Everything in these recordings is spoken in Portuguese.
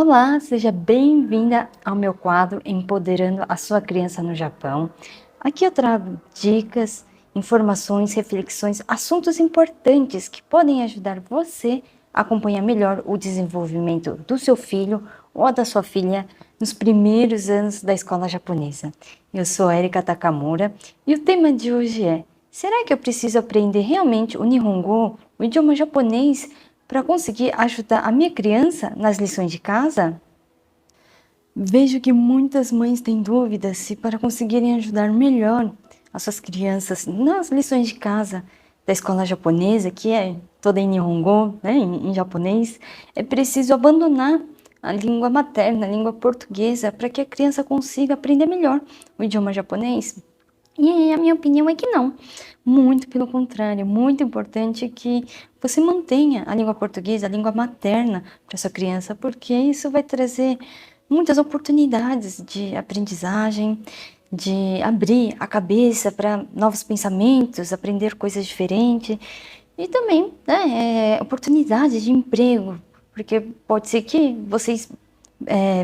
Olá, seja bem-vinda ao meu quadro Empoderando a Sua Criança no Japão. Aqui eu trago dicas, informações, reflexões, assuntos importantes que podem ajudar você a acompanhar melhor o desenvolvimento do seu filho ou da sua filha nos primeiros anos da escola japonesa. Eu sou Erika Takamura e o tema de hoje é: será que eu preciso aprender realmente o Nihongo, o idioma japonês, para conseguir ajudar a minha criança nas lições de casa? Vejo que muitas mães têm dúvidas se para conseguirem ajudar melhor as suas crianças nas lições de casa da escola japonesa, que é toda em Nihongo, né, em japonês, é preciso abandonar a língua materna, a língua portuguesa, para que a criança consiga aprender melhor o idioma japonês. E a minha opinião é que não. Muito pelo contrário, muito importante que você mantenha a língua portuguesa, a língua materna para sua criança, porque isso vai trazer muitas oportunidades de aprendizagem, de abrir a cabeça para novos pensamentos, aprender coisas diferentes e também, né, oportunidades de emprego, porque pode ser que vocês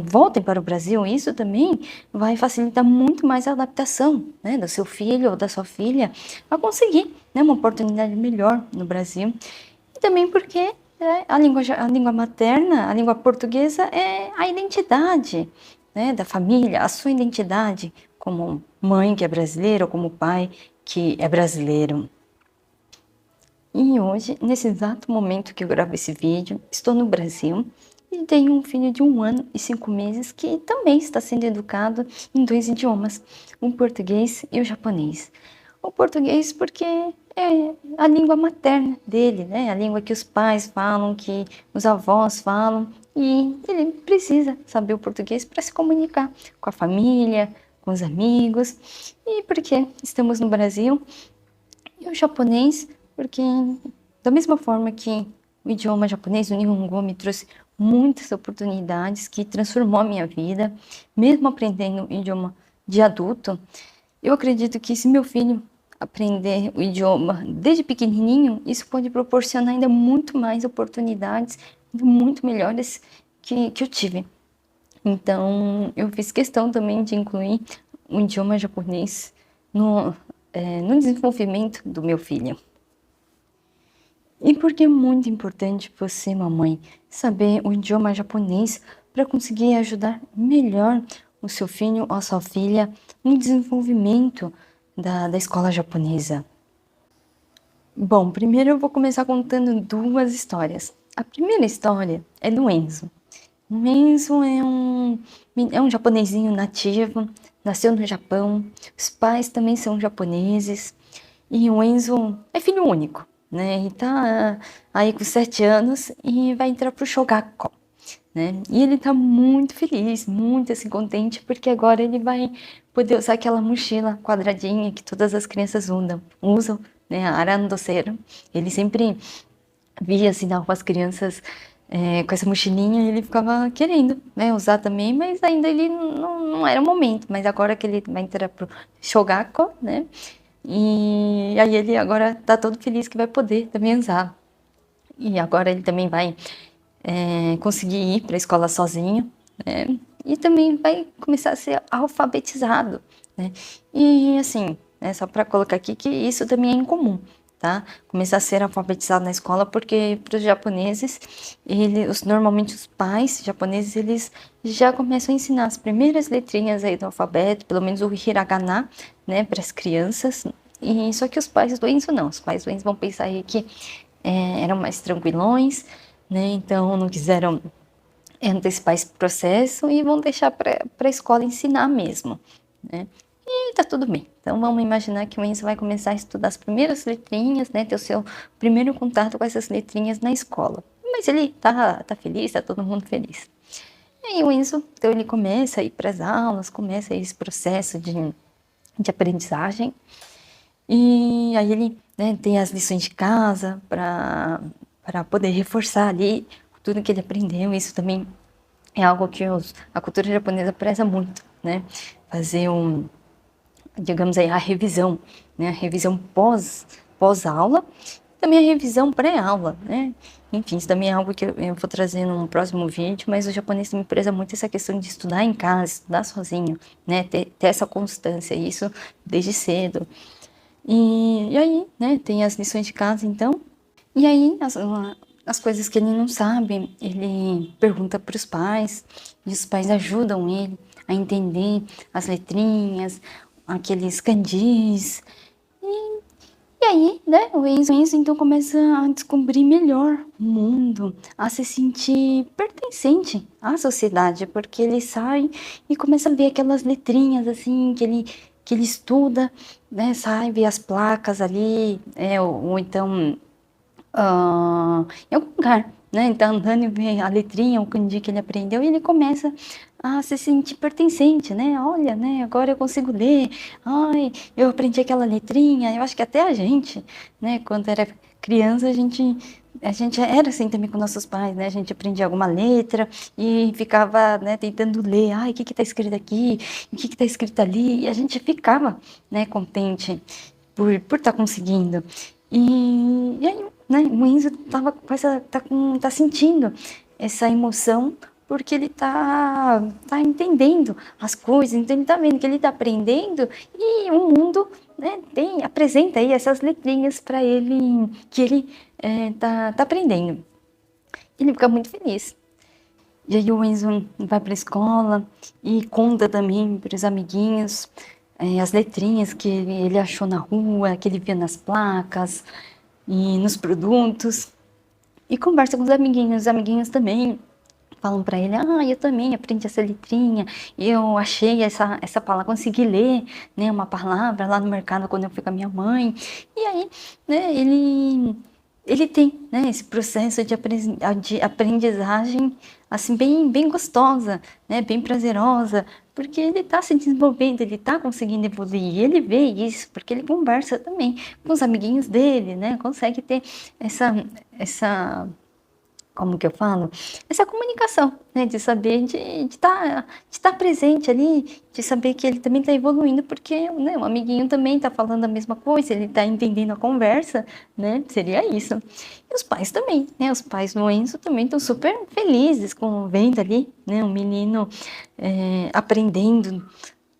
voltem para o Brasil. Isso também vai facilitar muito mais a adaptação, né, do seu filho ou da sua filha a conseguir, né, uma oportunidade melhor no Brasil. E também porque a língua materna, a língua portuguesa é a identidade, né, da família, a sua identidade como mãe que é brasileira ou como pai que é brasileiro. E hoje, nesse exato momento que eu gravo esse vídeo, estou no Brasil e tenho um filho de 1 ano e 5 meses que também está sendo educado em 2 idiomas, o português e o japonês. O português porque é a língua materna dele, né? A língua que os pais falam, que os avós falam, e ele precisa saber o português para se comunicar com a família, com os amigos, e porque estamos no Brasil. E o japonês, porque da mesma forma que o idioma japonês, o Nihongo, me trouxe muitas oportunidades, que transformou a minha vida, mesmo aprendendo o idioma de adulto, eu acredito que se meu filho aprender o idioma desde pequenininho, isso pode proporcionar ainda muito mais oportunidades, muito melhores que eu tive. Então, eu fiz questão também de incluir o idioma japonês no desenvolvimento do meu filho. E por que é muito importante você, mamãe, saber o idioma japonês para conseguir ajudar melhor o seu filho ou a sua filha no desenvolvimento da escola japonesa? Bom, primeiro eu vou começar contando 2 histórias. A primeira história é do Enzo. O Enzo é um japonesinho nativo, nasceu no Japão, os pais também são japoneses, e o Enzo é filho único, né? E tá aí com 7 anos e vai entrar pro Shogakko, né? E ele tá muito feliz, muito assim contente, porque agora ele vai poder usar aquela mochila quadradinha que todas as crianças usam, né? A arandosera. Ele sempre via assim na rua as crianças com essa mochilinha, e ele ficava querendo, né, usar também, mas ainda ele não era o momento. Mas agora que ele vai entrar pro Shogakko, né, e aí ele agora tá todo feliz que vai poder também usar. E agora ele também vai conseguir ir para a escola sozinho, né, e também vai começar a ser alfabetizado, né. E assim, só para colocar aqui que isso também é incomum, tá? Começar a ser alfabetizado na escola, porque para os japoneses, normalmente os pais japoneses, eles já começam a ensinar as primeiras letrinhas aí do alfabeto, pelo menos o hiragana, né, para as crianças. E só que os pais do Enzo não, os pais do Enzo vão pensar aí que eram mais tranquilões, né, então não quiseram antecipar esse processo e vão deixar para a escola ensinar mesmo, né? E tá tudo bem. Então vamos imaginar que o Enzo vai começar a estudar as primeiras letrinhas, né? Ter o seu primeiro contato com essas letrinhas na escola. Mas ele tá feliz, tá todo mundo feliz. E aí o Enzo, então ele começa a ir para as aulas, começa esse processo de aprendizagem. E aí ele, né, tem as lições de casa para poder reforçar ali tudo que ele aprendeu. Isso também é algo que a cultura japonesa preza muito, né? Fazer digamos aí, a revisão, né? A revisão pós-aula. também a revisão pré-aula, né? Enfim, isso também é algo que eu vou trazer num próximo vídeo, mas o japonês me preza muito essa questão de estudar em casa, estudar sozinho, né? Ter essa constância, isso desde cedo. E aí, né, tem as lições de casa, então. E aí, as coisas que ele não sabe, ele pergunta para os pais, e os pais ajudam ele a entender as letrinhas, aqueles kanjis. E aí, né, o Enzo então começa a descobrir melhor o mundo, a se sentir pertencente à sociedade, porque ele sai e começa a ver aquelas letrinhas assim, que ele estuda, né, sai, vê as placas ali, ou então em algum lugar, né? Ele tá andando e vê a letrinha, o kanji que ele aprendeu e ele começa a se sentir pertencente, né? Olha, né? Agora eu consigo ler. Ai, eu aprendi aquela letrinha. Eu acho que até a gente, né? Quando era criança, a gente era assim também com nossos pais, né? A gente aprendia alguma letra e ficava, né, tentando ler. Ai, o que que tá escrito aqui? O que que tá escrito ali? E a gente ficava, né, contente por estar conseguindo. E aí, né, o Enzo tá sentindo essa emoção porque ele tá entendendo as coisas, então ele tá vendo que ele tá aprendendo e o mundo, né, apresenta aí essas letrinhas para ele, que ele tá aprendendo. Ele fica muito feliz. E aí o Enzo vai para a escola e conta também para os amiguinhos as letrinhas que ele achou na rua, que ele via nas placas e nos produtos. E conversa com os amiguinhos também falam para ele, eu também aprendi essa letrinha, eu achei essa palavra, consegui ler, né, uma palavra lá no mercado quando eu fui com a minha mãe. E aí, né, ele tem, né, esse processo de aprendizagem assim bem gostosa, né, bem prazerosa, porque ele está se desenvolvendo, ele está conseguindo evoluir, e ele vê isso, porque ele conversa também com os amiguinhos dele, né, consegue ter essa como que eu falo? Essa comunicação, né? De saber, de tá presente ali, de saber que ele também está evoluindo, porque, né, o amiguinho também está falando a mesma coisa, ele está entendendo a conversa, né? Seria isso. E os pais também, né? Os pais do Enzo também estão super felizes com vendo ali, né? Um menino aprendendo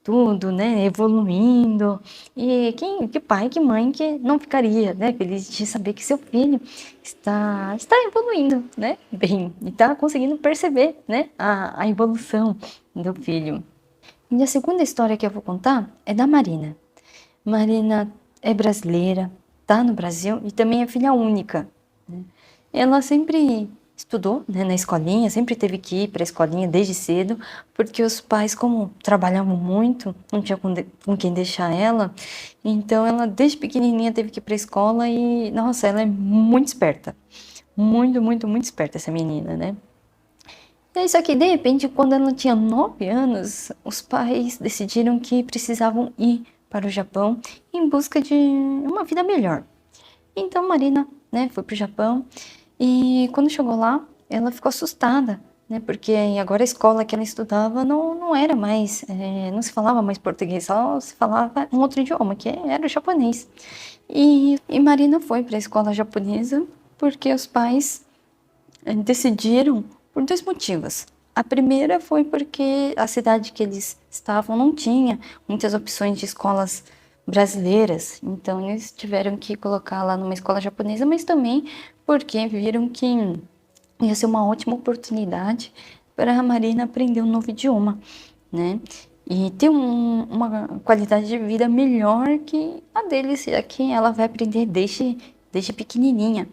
tudo, né, evoluindo. E que pai, que mãe que não ficaria, né, feliz de saber que seu filho está evoluindo, né, bem, e está conseguindo perceber, né, a evolução do filho. E a segunda história que eu vou contar é da Marina. Marina é brasileira, tá no Brasil e também é filha única, né? Ela sempre estudou, né, na escolinha, sempre teve que ir para a escolinha desde cedo, porque os pais, como trabalhavam muito, não tinha com quem deixar ela, então ela desde pequenininha teve que ir para a escola e, nossa, ela é muito esperta, muito, muito, muito esperta essa menina, né? E aí, só que de repente, quando ela tinha 9 anos, os pais decidiram que precisavam ir para o Japão em busca de uma vida melhor. Então Marina, né, foi para o Japão e quando chegou lá, ela ficou assustada, né, porque agora a escola que ela estudava não era mais, não se falava mais português, só se falava um outro idioma, que era o japonês. E Marina foi para a escola japonesa porque os pais decidiram por dois motivos. A primeira foi porque a cidade que eles estavam não tinha muitas opções de escolas brasileiras, então eles tiveram que colocar lá numa escola japonesa, mas também porque viram que ia ser uma ótima oportunidade para a Marina aprender um novo idioma, né? E ter uma qualidade de vida melhor que a deles, já que ela vai aprender desde pequenininha.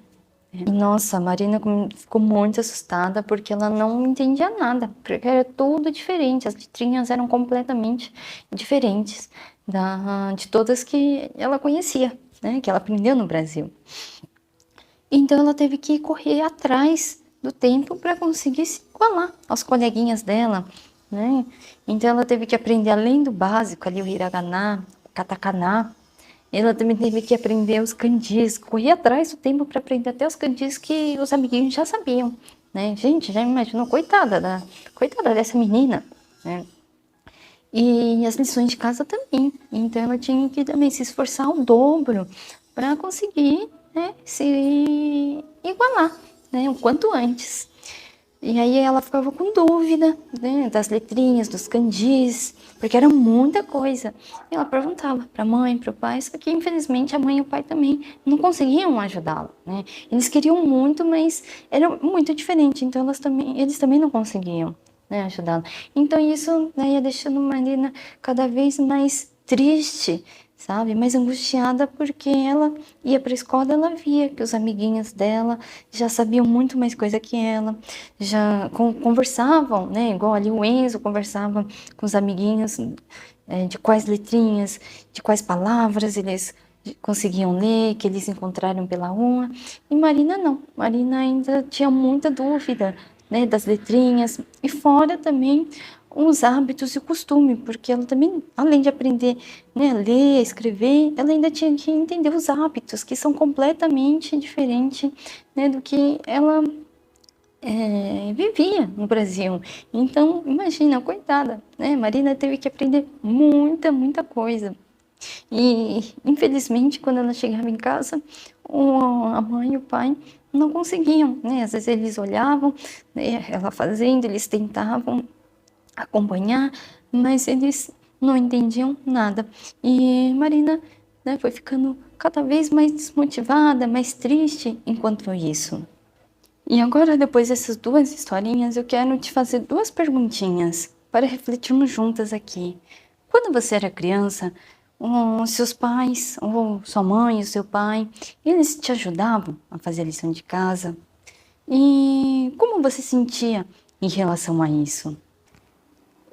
E nossa, a Marina ficou muito assustada porque ela não entendia nada, porque era tudo diferente, as letrinhas eram completamente diferentes de todas que ela conhecia, né, que ela aprendeu no Brasil. Então ela teve que correr atrás do tempo para conseguir se igualar aos coleguinhas dela, né? Então ela teve que aprender além do básico ali o hiragana, o katakana. Ela também teve que aprender os kanjis, correr atrás do tempo para aprender até os kanjis que os amiguinhos já sabiam, né? Gente, já imaginou? Coitada dessa menina, né? E as lições de casa também. Então ela tinha que também se esforçar o dobro para conseguir, né, se igualar, né, o quanto antes. E aí ela ficava com dúvida, né, das letrinhas, dos kanjis, porque era muita coisa. E ela perguntava para a mãe, para o pai, só que infelizmente a mãe e o pai também não conseguiam ajudá-la, né? Eles queriam muito, mas era muito diferente, então eles também não conseguiam, né, ajudá-la. Então isso, né, ia deixando Marina cada vez mais triste, sabe? Mais angustiada, porque ela ia para a escola, ela via que os amiguinhos dela já sabiam muito mais coisa que ela, já conversavam, né? Igual ali o Enzo conversava com os amiguinhos, de quais letrinhas, de quais palavras eles conseguiam ler, que eles encontraram pela rua. E Marina não, Marina ainda tinha muita dúvida, né, das letrinhas, e fora também os hábitos e o costume, porque ela também, além de aprender, né, a ler, a escrever, ela ainda tinha que entender os hábitos, que são completamente diferentes, né, do que ela vivia no Brasil. Então, imagina, coitada, né? Marina teve que aprender muita coisa. E, infelizmente, quando ela chegava em casa, a mãe e o pai não conseguiam, né? Às vezes eles olhavam, né, ela fazendo, eles tentavam acompanhar, mas eles não entendiam nada. E Marina, né, foi ficando cada vez mais desmotivada, mais triste enquanto isso. E agora, depois dessas duas historinhas, eu quero te fazer duas perguntinhas para refletirmos juntas aqui. Quando você era criança, os seus pais, ou sua mãe, o seu pai, eles te ajudavam a fazer a lição de casa? E como você sentia em relação a isso?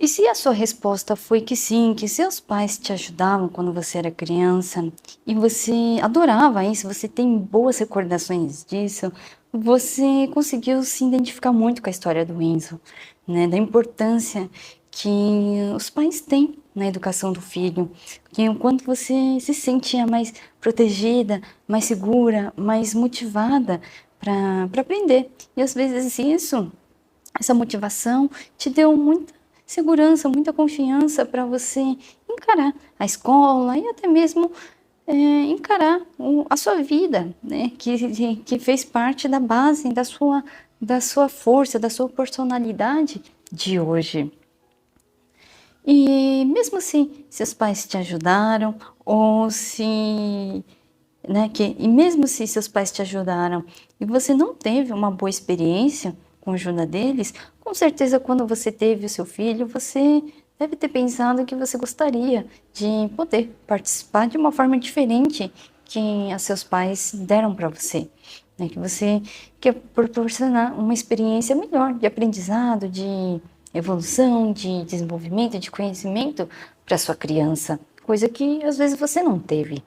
E se a sua resposta foi que sim, que seus pais te ajudavam quando você era criança e você adorava isso, você tem boas recordações disso, você conseguiu se identificar muito com a história do Enzo, né? Da importância que os pais têm na educação do filho, que o quanto você se sentia mais protegida, mais segura, mais motivada para aprender. E às vezes essa motivação te deu muita segurança, muita confiança para você encarar a escola e até mesmo encarar a sua vida, né? Que fez parte da base da sua força, da sua personalidade de hoje. E mesmo se seus pais te ajudaram, ou se né, e mesmo se seus pais te ajudaram e você não teve uma boa experiência com a ajuda deles, com certeza quando você teve o seu filho, você deve ter pensado que você gostaria de poder participar de uma forma diferente que os seus pais deram para você, né, que você quer proporcionar uma experiência melhor de aprendizado, de evolução, de desenvolvimento, de conhecimento para sua criança, coisa que às vezes você não teve.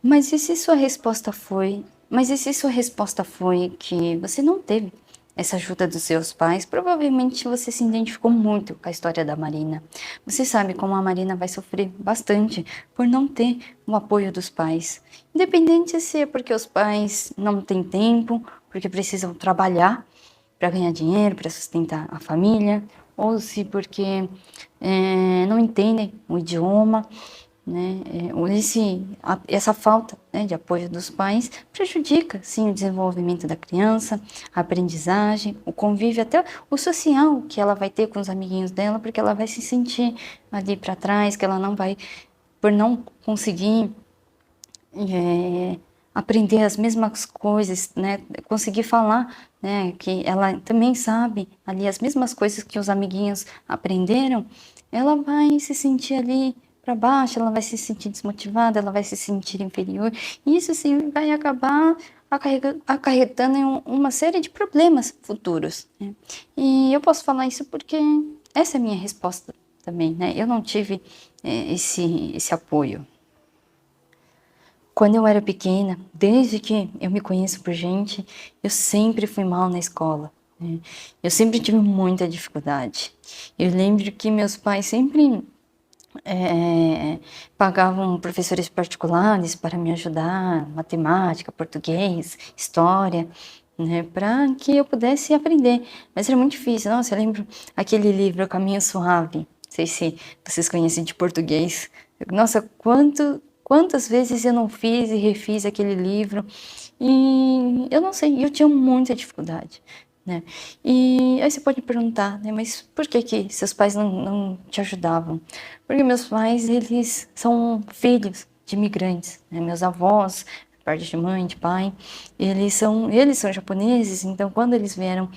Mas e se sua resposta foi, mas e se sua resposta foi que você não teve essa ajuda dos seus pais? Provavelmente você se identificou muito com a história da Marina. Você sabe como a Marina vai sofrer bastante por não ter o apoio dos pais. Independente se é porque os pais não têm tempo, porque precisam trabalhar para ganhar dinheiro, para sustentar a família, ou se porque não entendem o idioma, né? Essa falta, né, de apoio dos pais prejudica, sim, o desenvolvimento da criança, a aprendizagem, o convívio, até o social que ela vai ter com os amiguinhos dela, porque ela vai se sentir ali para trás, que ela não vai, por não conseguir aprender as mesmas coisas, né, conseguir falar, né, que ela também sabe ali as mesmas coisas que os amiguinhos aprenderam, ela vai se sentir ali para baixo, ela vai se sentir desmotivada, ela vai se sentir inferior, e isso sim vai acabar acarretando em uma série de problemas futuros, né? E eu posso falar isso porque essa é a minha resposta também, né? Eu não tive esse apoio. Quando eu era pequena, desde que eu me conheço por gente, eu sempre fui mal na escola, né? Eu sempre tive muita dificuldade. Eu lembro que meus pais sempre pagavam professores particulares para me ajudar, matemática, português, história, né, para que eu pudesse aprender. Mas era muito difícil. Nossa, eu lembro aquele livro Caminho Suave, não sei se vocês conhecem de português. Nossa, quantas vezes eu não fiz e refiz aquele livro, e eu não sei, eu tinha muita dificuldade, né? E aí você pode perguntar, né, mas por que que seus pais não te ajudavam? Porque meus pais, eles são filhos de imigrantes, né? Meus avós, parte de mãe, de pai, eles são japoneses, então quando eles vieram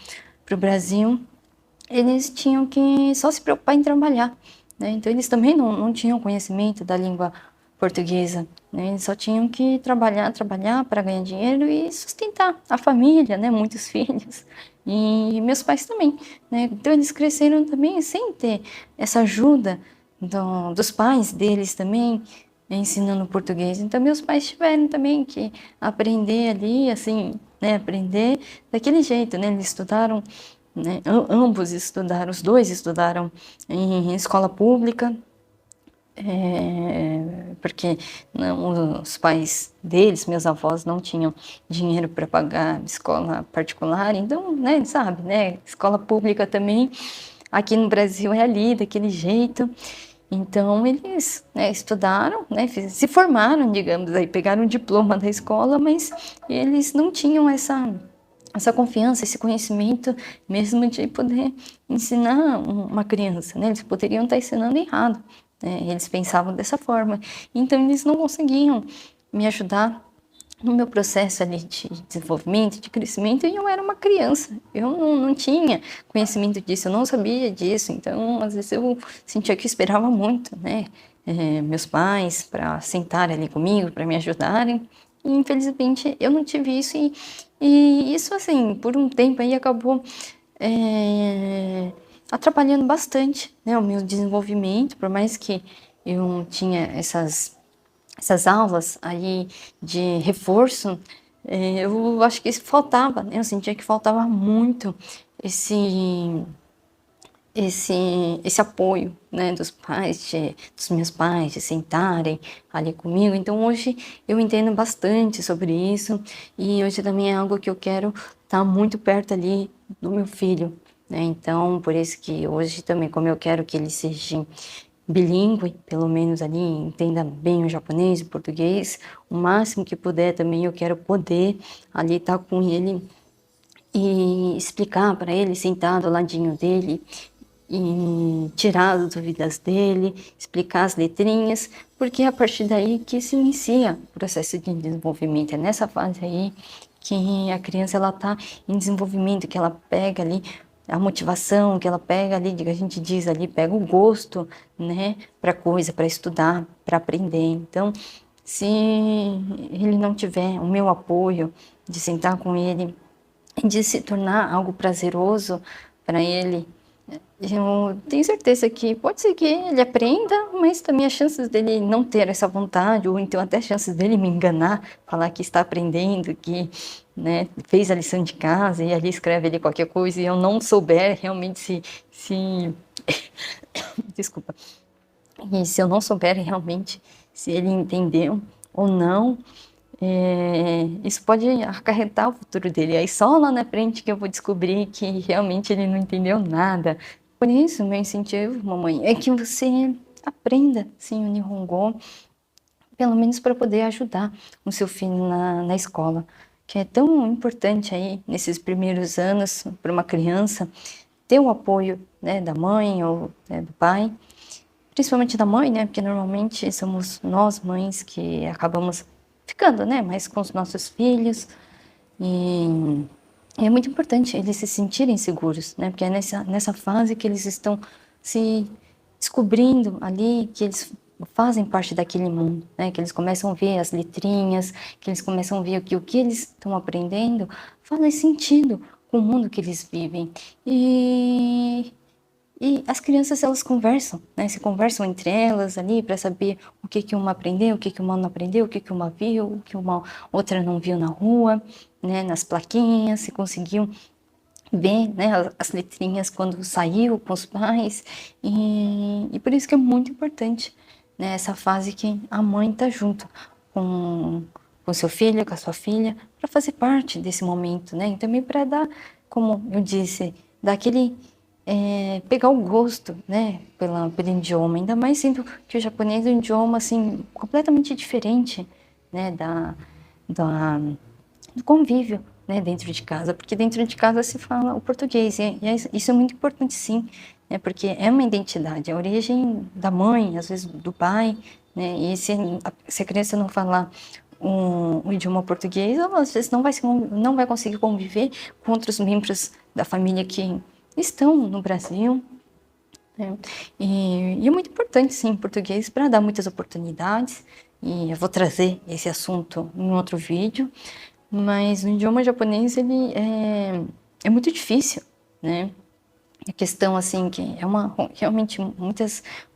para o Brasil, eles tinham que só se preocupar em trabalhar, né? Então eles também não tinham conhecimento da língua portuguesa, né? Eles só tinham que trabalhar para ganhar dinheiro e sustentar a família, né? Muitos filhos. E meus pais também, né? Então eles cresceram também sem ter essa ajuda dos pais deles também, ensinando português. Então meus pais tiveram também que aprender ali, assim, né? Aprender daquele jeito, né? Eles estudaram, né? Ambos estudaram, os dois estudaram em escola pública, porque os pais deles, meus avós, não tinham dinheiro para pagar escola particular, então, né, sabe, né? Escola pública também, aqui no Brasil é ali, daquele jeito. Então, eles, né, estudaram, né, se formaram, digamos, aí pegaram o diploma da escola, mas eles não tinham essa confiança, esse conhecimento mesmo de poder ensinar uma criança, né? Eles poderiam estar ensinando errado, né? Eles pensavam dessa forma. Então, eles não conseguiam me ajudar no meu processo ali de desenvolvimento, de crescimento, e eu era uma criança. Eu não tinha conhecimento disso, eu não sabia disso. Então, às vezes eu sentia que eu esperava muito, né? Meus pais para sentarem ali comigo, para me ajudarem. E, infelizmente, eu não tive isso e isso, assim, por um tempo aí acabou atrapalhando bastante, né, o meu desenvolvimento, por mais que eu tinha essas aulas aí de reforço, eu acho que isso faltava, né? Eu sentia que faltava muito esse esse, esse apoio, né, dos pais, dos meus pais, de sentarem ali comigo. Então hoje eu entendo bastante sobre isso e hoje também é algo que eu quero estar muito perto ali do meu filho, né? Então por isso que hoje também, como eu quero que ele seja bilíngue, pelo menos ali entenda bem o japonês e o português, o máximo que puder também eu quero poder ali estar com ele e explicar para ele, sentar do ladinho dele e tirar as dúvidas dele, explicar as letrinhas, porque é a partir daí que se inicia o processo de desenvolvimento. É nessa fase aí que a criança ela está em desenvolvimento, que ela pega ali a motivação, que ela pega ali, a gente diz ali, pega o gosto, né, para coisa, para estudar, para aprender. Então, se ele não tiver o meu apoio de sentar com ele, de se tornar algo prazeroso para ele, eu tenho certeza que pode ser que ele aprenda, mas também as chances dele não ter essa vontade, ou então até as chances dele me enganar, falar que está aprendendo, que, né, fez a lição de casa e ali escreve ali qualquer coisa e eu não souber realmente se desculpa, e se eu não souber realmente se ele entendeu ou não, isso pode acarretar o futuro dele. Aí só lá na frente que eu vou descobrir que realmente ele não entendeu nada. Por isso, meu incentivo, mamãe, é que você aprenda, sim, o Nihongo, pelo menos para poder ajudar o seu filho na escola, que é tão importante aí nesses primeiros anos para uma criança ter o apoio, né, da mãe ou, né, do pai, principalmente da mãe, né, porque normalmente somos nós mães que acabamos ficando, né, mais com os nossos filhos e é muito importante eles se sentirem seguros, né, porque é nessa fase que eles estão se descobrindo ali, que eles fazem parte daquele mundo, né, que eles começam a ver as letrinhas, que eles começam a ver que o que eles estão aprendendo faz sentido com o mundo que eles vivem. E as crianças, elas conversam, né? Se conversam entre elas ali para saber o que que uma aprendeu, o que que uma não aprendeu, o que que uma viu, o que uma outra não viu na rua, né? Nas plaquinhas, se conseguiu ver, né? As letrinhas quando saiu com os pais. E por isso que é muito importante, né? Essa fase que a mãe tá junto com seu filho, com a sua filha, para fazer parte desse momento, né? E também para dar, como eu disse, dar aquele pegar o gosto, né, pelo idioma, ainda mais sendo que o japonês é um idioma, assim, completamente diferente, né, do convívio, né, dentro de casa, porque dentro de casa se fala o português, isso é muito importante, sim, né, porque é uma identidade, a origem da mãe, às vezes do pai, né, e se a criança não falar um idioma português, ela às vezes não vai conseguir conviver com outros membros da família que estão no Brasil, né? E é muito importante, sim, português para dar muitas oportunidades. E eu vou trazer esse assunto em outro vídeo, mas o idioma japonês ele é muito difícil, né? A questão assim que é realmente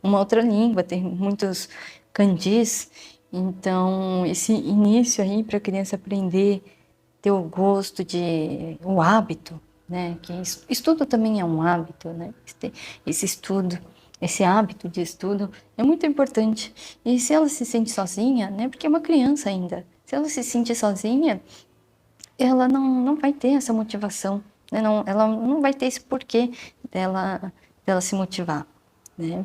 uma outra língua, tem muitos kanjis, então esse início aí para a criança aprender, ter o gosto o hábito, né? Que estudo também é um hábito, né? Esse hábito de estudo é muito importante. E se ela se sente sozinha, né? Porque é uma criança ainda. Se ela se sente sozinha, ela não vai ter essa motivação, né? Ela não vai ter esse porquê dela se motivar, né?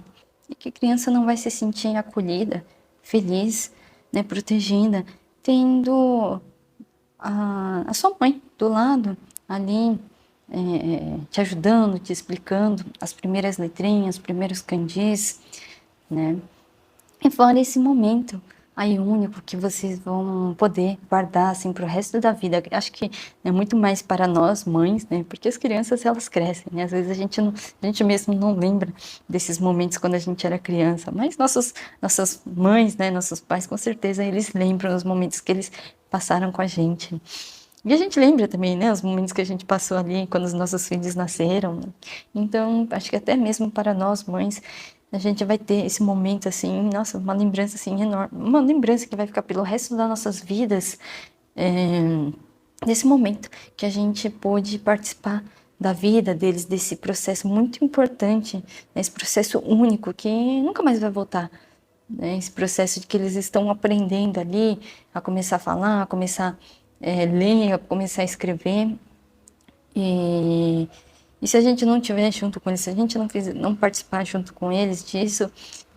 E que a criança não vai se sentir acolhida, feliz, né? Protegida, tendo a sua mãe do lado, ali, te ajudando, te explicando as primeiras letrinhas, os primeiros kanjis, né? E fora esse momento aí único que vocês vão poder guardar assim para o resto da vida. Acho que é muito mais para nós mães, né? Porque as crianças elas crescem, né? Às vezes a gente mesmo não lembra desses momentos quando a gente era criança, mas nossas mães, né? Nossos pais com certeza eles lembram os momentos que eles passaram com a gente. E a gente lembra também, né, os momentos que a gente passou ali quando os nossos filhos nasceram, né? Então, acho que até mesmo para nós mães, a gente vai ter esse momento assim, nossa, uma lembrança assim enorme, uma lembrança que vai ficar pelo resto das nossas vidas, desse momento que a gente pôde participar da vida deles, desse processo muito importante, né, esse processo único que nunca mais vai voltar, né, esse processo de que eles estão aprendendo ali a começar a falar, a começar ler, a começar a escrever. E se a gente não estiver junto com eles, se a gente não participar junto com eles disso,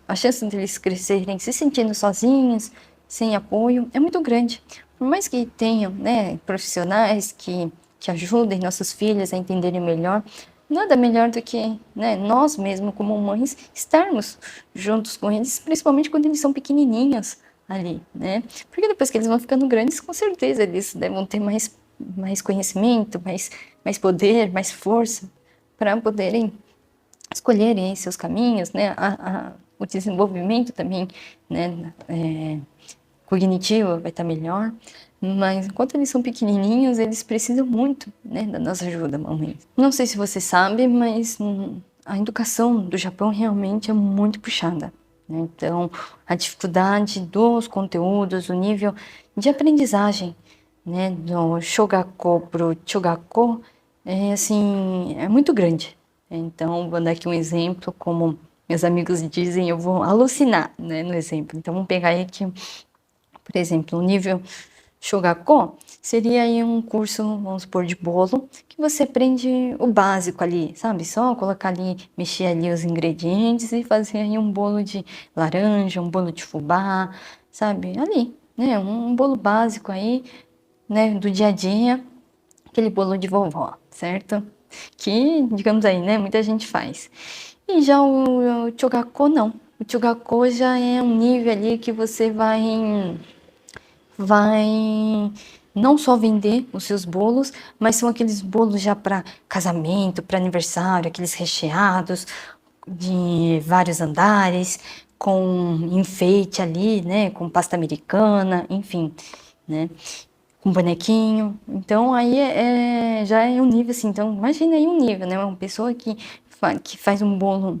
a chance deles crescerem se sentindo sozinhos, sem apoio, é muito grande. Por mais que tenham, né, profissionais que ajudem nossos filhos a entenderem melhor, nada melhor do que, né, nós mesmos, como mães, estarmos juntos com eles, principalmente quando eles são pequenininhos ali, né? Porque depois que eles vão ficando grandes, com certeza eles vão ter mais conhecimento, mais poder, mais força para poderem escolherem seus caminhos, né? O desenvolvimento também, né? Cognitivo vai estar melhor, mas enquanto eles são pequenininhos, eles precisam muito, né, da nossa ajuda, mamãe. Não sei se você sabe, mas a educação do Japão realmente é muito puxada, né? Então, a dificuldade dos conteúdos, o nível de aprendizagem, né, do Shogako pro Chogako é muito grande. Então, vou dar aqui um exemplo, como meus amigos dizem, eu vou alucinar, né, no exemplo. Então, vamos pegar aí aqui, por exemplo, o nível Shogako seria aí um curso, vamos supor, de bolo, que você aprende o básico ali, sabe? Só colocar ali, mexer ali os ingredientes e fazer aí um bolo de laranja, um bolo de fubá, sabe? Ali, né? Um bolo básico aí, né, do dia a dia, aquele bolo de vovó, certo? Que, digamos aí, né, muita gente faz. E já o Chogako não. O Chogako já é um nível ali que você vai não só vender os seus bolos, mas são aqueles bolos já para casamento, para aniversário, aqueles recheados de vários andares, com enfeite ali, né, com pasta americana, enfim, né, com bonequinho. Então aí já é um nível assim, então imagina aí um nível, né, uma pessoa que faz um bolo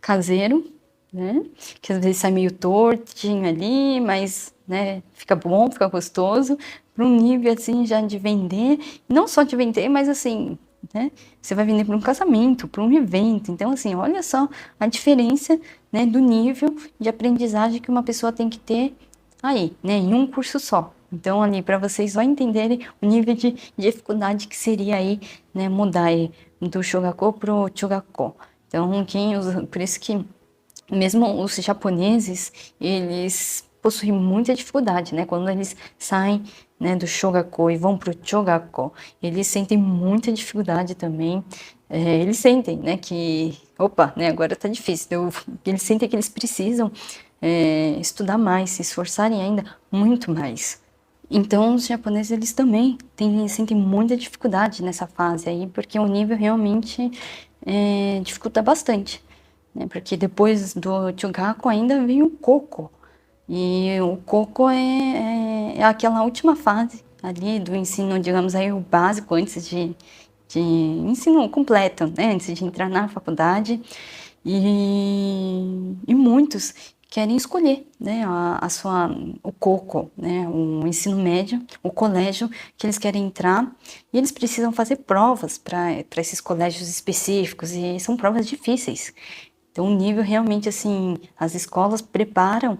caseiro, né? Que às vezes sai meio tortinho ali, mas, né, fica bom, fica gostoso, para um nível assim já de vender, não só de vender, mas assim, né? Você vai vender para um casamento, para um evento. Então, assim, olha só a diferença, né, do nível de aprendizagem que uma pessoa tem que ter aí, né, em um curso só, Então, ali, para vocês só entenderem o nível de dificuldade que seria aí, né, mudar aí do Shogaku pro Chugako. Então, por isso que mesmo os japoneses, eles possuem muita dificuldade, né? Quando eles saem, né, do Shogaku e vão pro Chogako, eles sentem muita dificuldade também. Eles sentem, né, que, opa, né, agora tá difícil. Eles sentem que eles precisam estudar mais, se esforçarem ainda muito mais. Então, os japoneses, eles também sentem muita dificuldade nessa fase aí, porque o nível realmente dificulta bastante, né? Porque depois do Chugaku ainda vem o Koko, e o Koko é aquela última fase ali do ensino, digamos aí, o básico, antes de ensino completo, né? Antes de entrar na faculdade, e muitos querem escolher, né, o Koko, né, o ensino médio, o colégio que eles querem entrar, e eles precisam fazer provas para esses colégios específicos, e são provas difíceis. Então, o nível realmente, assim, as escolas preparam,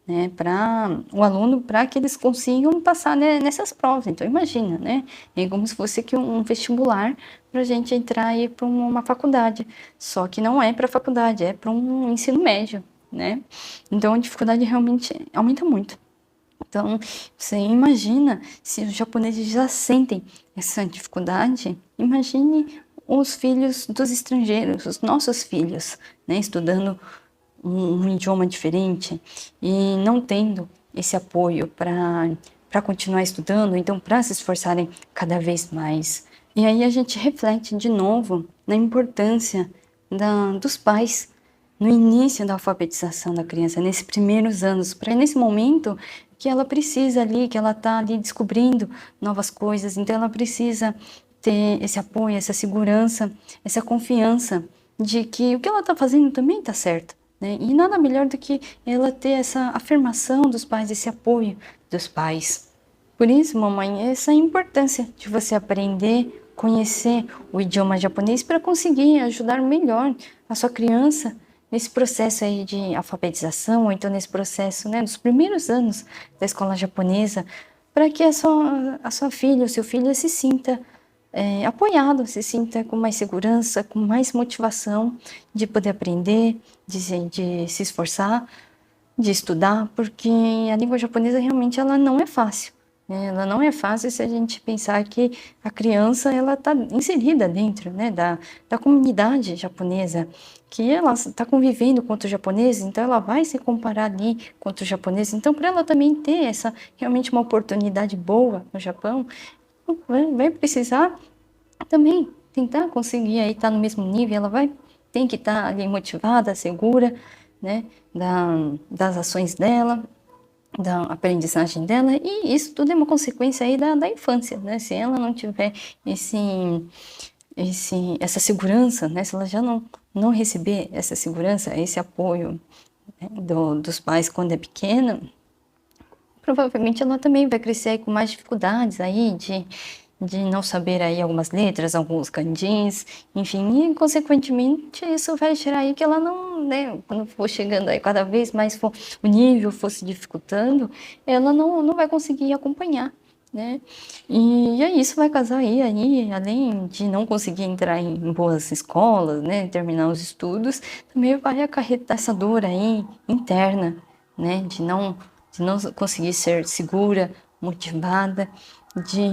né, para o aluno, para que eles consigam passar, né, nessas provas. Então, imagina, né, é como se fosse que um vestibular para a gente entrar aí para uma faculdade, só que não é para faculdade, é para um ensino médio, né? Então, a dificuldade realmente aumenta muito. Então, você imagina, se os japoneses já sentem essa dificuldade, imagine os filhos dos estrangeiros, os nossos filhos, né, estudando um idioma diferente e não tendo esse apoio para continuar estudando, então para se esforçarem cada vez mais. E aí a gente reflete de novo na importância dos pais no início da alfabetização da criança, nesses primeiros anos, para nesse momento que ela precisa ali, que ela está ali descobrindo novas coisas, então ela precisa ter esse apoio, essa segurança, essa confiança de que o que ela está fazendo também está certo, né? E nada melhor do que ela ter essa afirmação dos pais, esse apoio dos pais. Por isso, mamãe, essa importância de você aprender, conhecer o idioma japonês para conseguir ajudar melhor a sua criança nesse processo aí de alfabetização, ou então nesse processo, né, dos primeiros anos da escola japonesa, para que a sua filha, o seu filho se sinta apoiado, se sinta com mais segurança, com mais motivação de poder aprender, de se esforçar, de estudar, porque a língua japonesa realmente ela não é fácil, né? Ela não é fácil se a gente pensar que a criança ela está inserida dentro, né, da comunidade japonesa, que ela está convivendo com outros japoneses, então ela vai se comparar ali com outros japoneses. Então, para ela também ter essa realmente uma oportunidade boa no Japão, vai precisar também tentar conseguir aí estar no mesmo nível, tem que estar ali motivada, segura, né, das ações dela, da aprendizagem dela, e isso tudo é uma consequência aí da infância, né? Se ela não tiver essa segurança, né? Se ela já não receber essa segurança, esse apoio, né, dos pais quando é pequena, provavelmente ela também vai crescer aí com mais dificuldades aí de não saber aí algumas letras, alguns kanjis, enfim, e consequentemente isso vai gerar aí que ela não, né, quando for chegando aí cada vez mais o nível for se dificultando, ela não vai conseguir acompanhar, né? E aí isso vai causar aí, além de não conseguir entrar em boas escolas, né, terminar os estudos, também vai acarretar essa dor aí interna, né, de não conseguir ser segura, motivada, de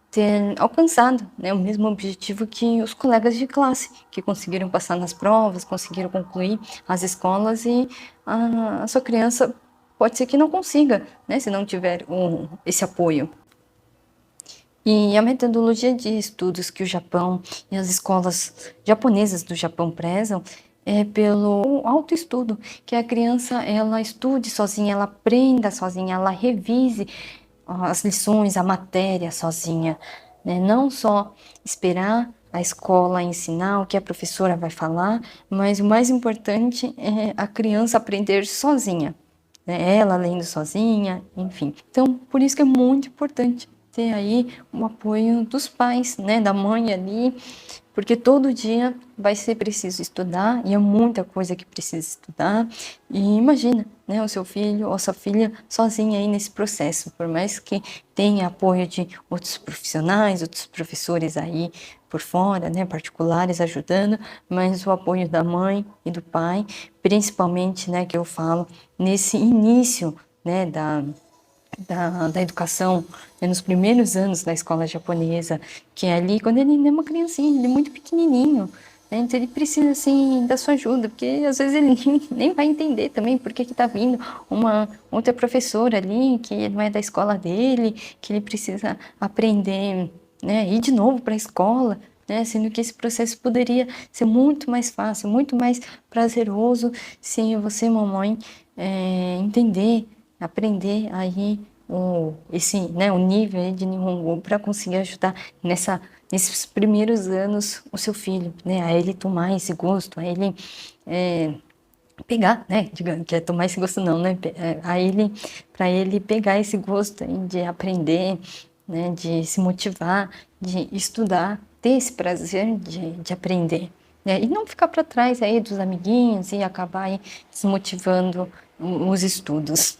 ter alcançado, né, o mesmo objetivo que os colegas de classe, que conseguiram passar nas provas, conseguiram concluir as escolas, e a sua criança pode ser que não consiga, né, se não tiver esse apoio. E a metodologia de estudos que o Japão e as escolas japonesas do Japão prezam é pelo autoestudo, que a criança ela estude sozinha, ela aprenda sozinha, ela revise as lições, a matéria sozinha, né? Não só esperar a escola ensinar o que a professora vai falar, mas o mais importante é a criança aprender sozinha, né? Ela lendo sozinha, enfim. Então, por isso que é muito importante ter aí o apoio dos pais, né, da mãe ali, porque todo dia vai ser preciso estudar e é muita coisa que precisa estudar. E imagina, né, o seu filho ou a sua filha sozinha aí nesse processo, por mais que tenha apoio de outros profissionais, outros professores aí por fora, né, particulares ajudando, mas o apoio da mãe e do pai, principalmente, né, que eu falo nesse início, né, da educação, né, nos primeiros anos da escola japonesa, que é ali quando ele é uma criancinha, ele é muito pequenininho, né, então ele precisa, assim, da sua ajuda, porque às vezes ele nem vai entender também por que tá vindo uma outra professora ali, que não é da escola dele, que ele precisa aprender, né, ir de novo para a escola, né, sendo que esse processo poderia ser muito mais fácil, muito mais prazeroso, se você, mamãe, entender, aprender aí o nível aí de Nihongo para conseguir ajudar nesses primeiros anos o seu filho, né, a ele tomar esse gosto, a ele pegar, né, digamos, que é tomar esse gosto não, né, para ele pegar esse gosto aí de aprender, né, de se motivar, de estudar, ter esse prazer de aprender, né, e não ficar para trás aí dos amiguinhos e acabar aí desmotivando os estudos.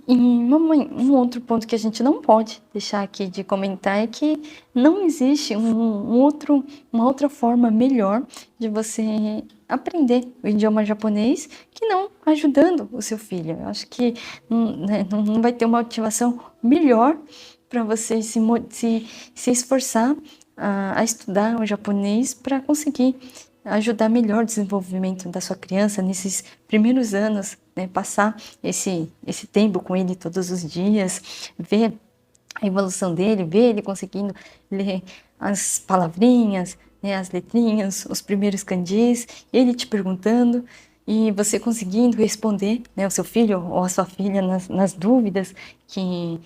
E, mamãe, um outro ponto que a gente não pode deixar aqui de comentar é que não existe uma outra forma melhor de você aprender o idioma japonês que não ajudando o seu filho. Eu acho que né, não vai ter uma motivação melhor para você se esforçar a estudar o japonês para conseguir ajudar melhor o desenvolvimento da sua criança nesses primeiros anos, né? Passar esse tempo com ele todos os dias, ver a evolução dele, ver ele conseguindo ler as palavrinhas, né, as letrinhas, os primeiros kanjis, ele te perguntando e você conseguindo responder, né, o seu filho ou a sua filha nas dúvidas que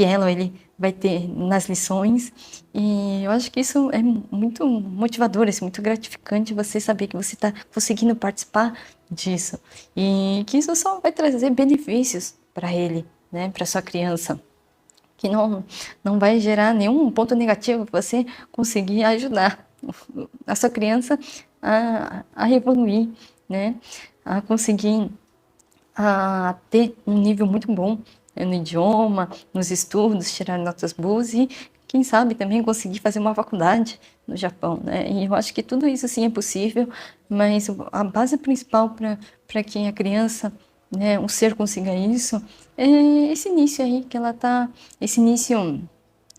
ela ou ele vai ter nas lições. E eu acho que isso é muito motivador, é muito gratificante você saber que você está conseguindo participar disso e que isso só vai trazer benefícios para ele, né, para sua criança, que não vai gerar nenhum ponto negativo para você conseguir ajudar a sua criança a evoluir, né, a conseguir a ter um nível muito bom, né, no idioma, nos estudos, tirar notas boas e, quem sabe, também conseguir fazer uma faculdade no Japão, né? E eu acho que tudo isso sim é possível, mas a base principal para que a criança, né, um ser consiga isso, é esse início aí esse início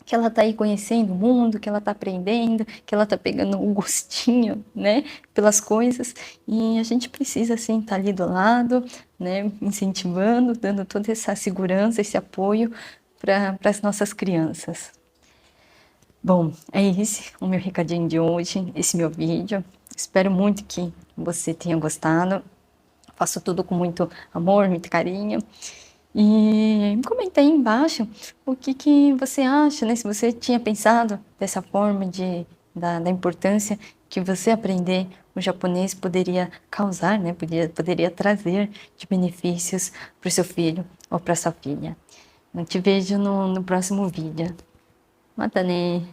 que ela tá aí conhecendo o mundo, que ela tá aprendendo, que ela tá pegando o gostinho, né, pelas coisas, e a gente precisa, assim, estar ali do lado, né, incentivando, dando toda essa segurança, esse apoio para as nossas crianças. Bom, é esse o meu recadinho de hoje, esse meu vídeo. Espero muito que você tenha gostado. Faço tudo com muito amor, muito carinho. E comenta aí embaixo o que você acha, né? Se você tinha pensado dessa forma da importância que você aprender o japonês poderia causar, né? Poderia trazer de benefícios para o seu filho ou para sua filha. Eu te vejo no próximo vídeo. Mata né!